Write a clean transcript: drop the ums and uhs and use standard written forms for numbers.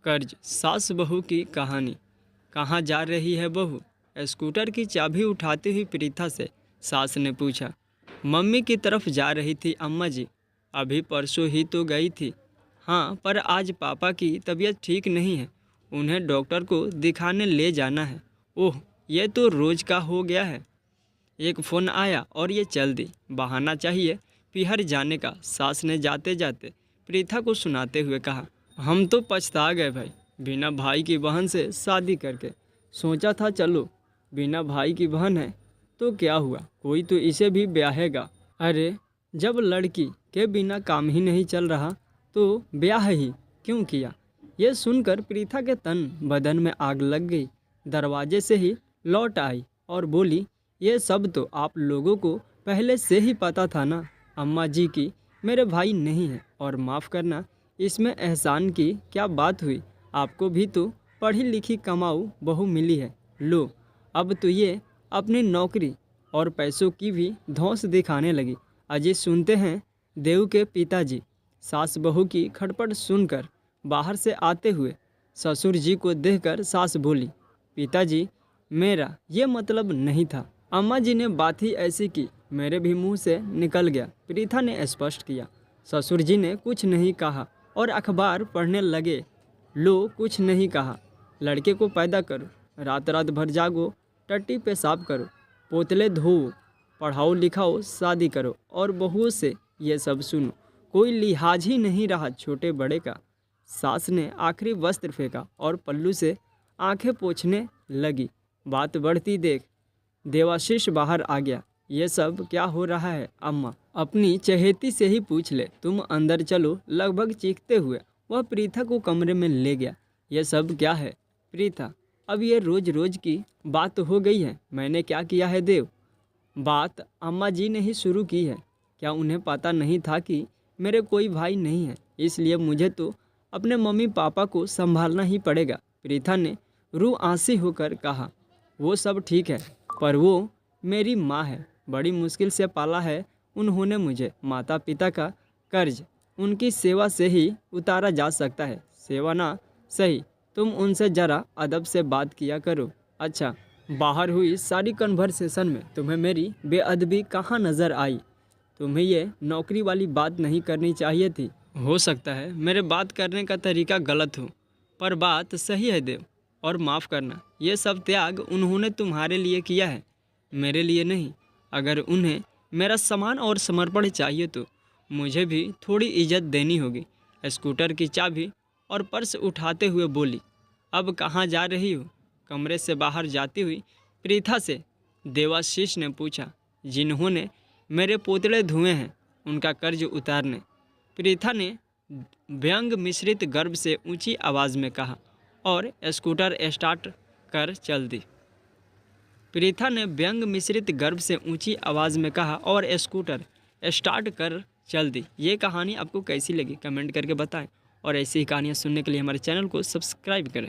कर्ज सास बहू की कहानी। कहाँ जा रही है बहू? स्कूटर की चाबी उठाती हुई प्रीथा से सास ने पूछा। मम्मी की तरफ जा रही थी अम्मा जी। अभी परसों ही तो गई थी। हाँ, पर आज पापा की तबीयत ठीक नहीं है, उन्हें डॉक्टर को दिखाने ले जाना है। ओह, ये तो रोज का हो गया है। एक फ़ोन आया और ये चल दी। बहाना चाहिए पीहर जाने का, सास ने जाते जाते प्रीथा को सुनाते हुए कहा। हम तो पछता गए भाई, बिना भाई की बहन से शादी करके। सोचा था चलो, बिना भाई की बहन है तो क्या हुआ, कोई तो इसे भी ब्याहेगा। अरे, जब लड़की के बिना काम ही नहीं चल रहा तो ब्याह ही क्यों किया। ये सुनकर प्रीथा के तन बदन में आग लग गई। दरवाजे से ही लौट आई और बोली, ये सब तो आप लोगों को पहले से ही पता था ना अम्मा जी की मेरे भाई नहीं है, और माफ़ करना, इसमें एहसान की क्या बात हुई। आपको भी तो पढ़ी लिखी कमाऊ बहू मिली है। लो, अब तो ये अपनी नौकरी और पैसों की भी धौंस दिखाने लगी। अजय सुनते हैं देव के पिताजी। सास बहू की खटपट सुनकर बाहर से आते हुए ससुर जी को देखकर सास बोली, पिताजी, मेरा ये मतलब नहीं था। अम्मा जी ने बात ही ऐसी की, मेरे भी मुंह से निकल गया, प्रीथा ने स्पष्ट किया। ससुर जी ने कुछ नहीं कहा और अखबार पढ़ने लगे। लो, कुछ नहीं कहा। लड़के को पैदा करो, रात रात भर जागो, टट्टी पेशाब करो, पोतले धोओ, पढ़ाओ लिखाओ, शादी करो, और बहुओं से ये सब सुनो। कोई लिहाज ही नहीं रहा छोटे बड़े का। सास ने आखिरी वस्त्र फेंका और पल्लू से आंखें पोंछने लगी। बात बढ़ती देख देवाशीष बाहर आ गया। ये सब क्या हो रहा है अम्मा? अपनी चहेती से ही पूछ ले, तुम अंदर चलो, लगभग चीखते हुए वह प्रीथा को कमरे में ले गया। यह सब क्या है प्रीथा? अब ये रोज रोज की बात हो गई है। मैंने क्या किया है देव? बात अम्मा जी ने ही शुरू की है। क्या उन्हें पता नहीं था कि मेरे कोई भाई नहीं है, इसलिए मुझे तो अपने मम्मी पापा को संभालना ही पड़ेगा। प्रीथा ने रूआंसी होकर कहा। वो सब ठीक है, पर वो मेरी माँ है, बड़ी मुश्किल से पाला है उन्होंने मुझे। माता पिता का कर्ज उनकी सेवा से ही उतारा जा सकता है। सेवा ना सही, तुम उनसे ज़रा अदब से बात किया करो। अच्छा, बाहर हुई सारी कन्वर्सेशन में तुम्हें मेरी बेअदबी कहाँ नज़र आई? तुम्हें ये नौकरी वाली बात नहीं करनी चाहिए थी। हो सकता है मेरे बात करने का तरीका गलत हो, पर बात सही है देव। और माफ़ करना, ये सब त्याग उन्होंने तुम्हारे लिए किया है, मेरे लिए नहीं। अगर उन्हें मेरा सम्मान और समर्पण चाहिए तो मुझे भी थोड़ी इज्जत देनी होगी। स्कूटर की चाबी और पर्स उठाते हुए बोली, अब कहाँ जा रही हो? कमरे से बाहर जाती हुई प्रीथा से देवाशीष ने पूछा। जिन्होंने मेरे पोतड़े धुए हैं उनका कर्ज उतारने, प्रीथा ने व्यंग मिश्रित गर्व से ऊंची आवाज़ में कहा और स्कूटर स्टार्ट कर चल दी। प्रीथा ने व्यंग मिश्रित गर्व से ऊंची आवाज़ में कहा और स्कूटर स्टार्ट कर चल दी। ये कहानी आपको कैसी लगी कमेंट करके बताएं, और ऐसी ही कहानियाँ सुनने के लिए हमारे चैनल को सब्सक्राइब करें।